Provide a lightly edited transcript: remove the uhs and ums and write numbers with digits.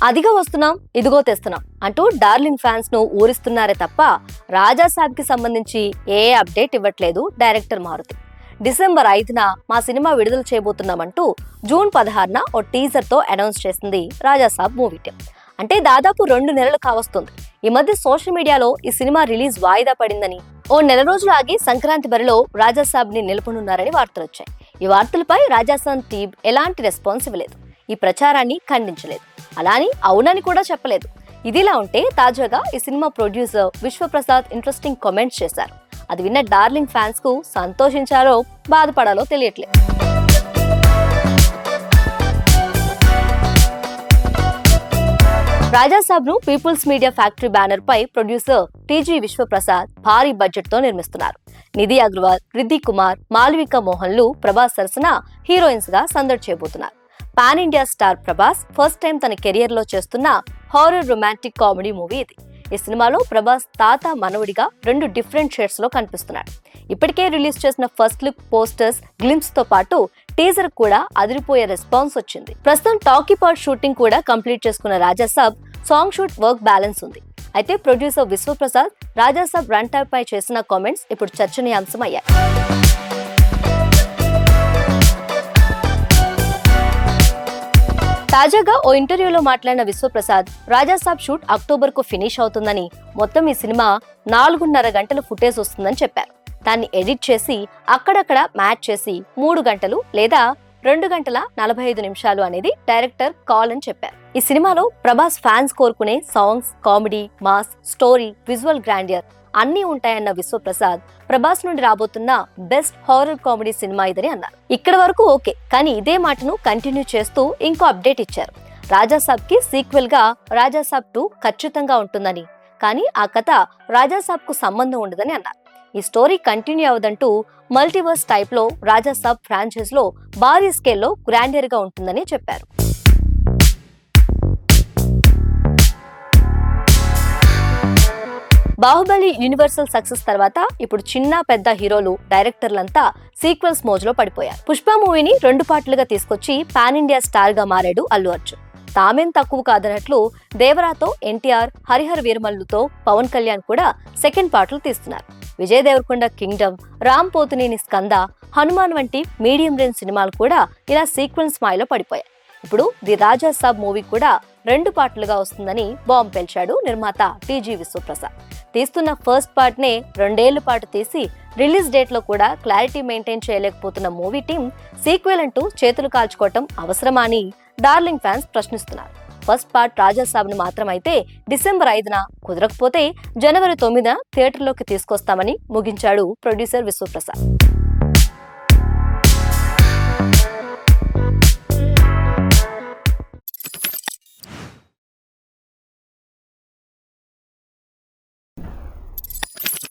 అదిగో వస్తున్నాం, ఇదిగో తెస్తున్నాం అంటూ డార్లింగ్ ఫ్యాన్స్ ను ఊరిస్తున్నారే తప్ప రాజాసాబ్ కి సంబంధించి ఏ అప్డేట్ ఇవ్వట్లేదు డైరెక్టర్ మారుతి. డిసెంబర్ 5న మా సినిమా విడుదల చేయబోతున్నామంటూ జూన్ 16న ఓ టీజర్ తో అనౌన్స్ చేసింది రాజాసాబ్ మూవీ టీం. అంటే దాదాపు 2 నెలలు కావస్తుంది. ఈ మధ్య సోషల్ మీడియాలో ఈ సినిమా రిలీజ్ వాయిదా పడిందని, ఓ నెల రోజులు ఆగి సంక్రాంతి బరిలో రాజాసాబ్ ని నిలుపునున్నారని వార్తలు వచ్చాయి. ఈ వార్తలపై రాజాసాబ్ టీం ఎలాంటి రెస్పాన్స్ ఇవ్వలేదు, ఈ ప్రచారాన్ని ఖండించలేదు, అలాని అవునని కూడా చెప్పలేదు. ఇదిలా ఉంటే తాజాగా ఈ cinema producer Vishwaprasad interesting comments చేశారు. అది విన్న డార్లింగ్ ఫ్యాన్స్ కు సంతోషించాలో బాధపడాలో తెలియట్లేదు. రాజాసాబ్ ను పీపుల్స్ మీడియా ఫ్యాక్టరీ బ్యానర్ పై ప్రొడ్యూసర్ టీజీ విశ్వప్రసాద్ భారీ బడ్జెట్ తో నిర్మిస్తున్నారు. నిధి అగర్వాల్, రిద్ది కుమార్, మాళవిక మోహన్లు ప్రభాస్ సరసన హీరోయిన్స్ గా సందడి చేయబోతున్నారు. Pan India star Prabhas first time తన కెరియర్ లో చేస్తున్న హారర్ రొమాంటిక్ కామెడీ మూవీ ఇది. ఈ సినిమాలో ప్రభాస్ తాత మనవడిగా 2 డిఫరెంట్ షేడ్స్ లో కనిపిస్తున్నాడు. ఇప్పటికే రిలీజ్ చేసిన ఫస్ట్ లుక్ పోస్టర్స్, గ్లింప్స్ తో పాటు టీజర్ కూడా అదిరిపోయే రెస్పాన్స్ వచ్చింది. ప్రస్తుతం టాకీ పార్ట్ షూటింగ్ కూడా కంప్లీట్ చేసుకున్న Rajasaab song shoot work balance ఉంది. అయితే producer Vishwaprasad Rajasaab run time పై చేసిన కామెంట్స్ ఇప్పుడు చర్చనీయాంశం అయ్యాయి. తాజాగా ఓ ఇంటర్వ్యూలో మాట్లాడిన విశ్వప్రసాద్ రాజాసాబ్ షూట్ అక్టోబర్ కు ఫినిష్ అవుతుందని, మొత్తం ఈ సినిమా 4.5 గంటల ఫుటేజ్ వస్తుందని చెప్పారు. దాన్ని ఎడిట్ చేసి అక్కడక్కడ మ్యాచ్ చేసి 3 గంటలు లేదా 2 గంటల 45 నిమిషాలు అనేది డైరెక్టర్ కాల్ అని చెప్పారు. ఈ సినిమాలో ప్రభాస్ ఫ్యాన్స్ కోరుకునే songs, comedy, mass, story, visual grandeur అన్నీ ఉంటాయన్న విశ్వప్రసాద్ ప్రభాస్ నుండి రాబోతున్న బెస్ట్ హారర్ కామెడీ సినిమా ఇదని అన్నారు. ఇక్కడ వరకు ఓకే, కానీ ఇదే మాటను కంటిన్యూ చేస్తూ ఇంకో అప్డేట్ ఇచ్చారు. రాజాసాబ్ కి సీక్వెల్ గా రాజాసాబ్ 2 ఖచ్చితంగా ఉంటుందని, కానీ ఆ కథ రాజాసాబ్ కు సంబంధం ఉండదని అన్నారు. ఈ స్టోరీ కంటిన్యూ అవదంటూ మల్టీవర్స్ టైప్ లో రాజాసాబ్ ఫ్రాంచైజ్ లో భారీ స్కేల్లో గ్రాండియర్ గా ఉంటుందని చెప్పారు. బాహుబలి యూనివర్సల్ సక్సెస్ తర్వాత ఇప్పుడు చిన్న పెద్ద హీరోలు, డైరెక్టర్లంతా సీక్వెల్స్ మోజులో పడిపోయారు. పుష్ప మూవీని 2 పార్టులుగా తీసుకొచ్చి పాన్ ఇండియా స్టార్ గా మారాడు అల్లు అర్జున్. తామేం తక్కువ కాదన్నట్లు దేవరాతో ఎన్టీఆర్, హరిహర వీరమల్లుతో పవన్ కళ్యాణ్ కూడా సెకండ్ పార్టులు తీస్తున్నారు. విజయ్ దేవరకొండ కింగ్డమ్, రామ్ పోతినేని స్కంద, హనుమాన్ వంటి మీడియం రేంజ్ సినిమాలు కూడా ఇలా సీక్వెన్స్ మాయలో పడిపోయాయి. ఇప్పుడు ది రాజాసాబ్ మూవీ కూడా 2 పార్టులుగా వస్తుందని బాంబు పేల్చాడు నిర్మాత టీజీ విశ్వప్రసాద్. తీస్తున్న ఫస్ట్ పార్ట్ నే 2 ఏళ్ల పాటు తీసి రిలీజ్ డేట్ లో కూడా క్లారిటీ మెయింటైన్ చేయలేకపోతున్న మూవీ టీం సీక్వెల్ అంటూ చేతులు కాల్చుకోవటం అవసరమా అని డార్లింగ్ ఫ్యాన్స్ ప్రశ్నిస్తున్నారు. ఫస్ట్ పార్ట్ రాజాసాబ్ ను మాత్రమైతే డిసెంబర్ 5న, కుదరకపోతే జనవరి 9న థియేటర్లోకి తీసుకొస్తామని ముగించాడు ప్రొడ్యూసర్ విశ్వప్రసాద్.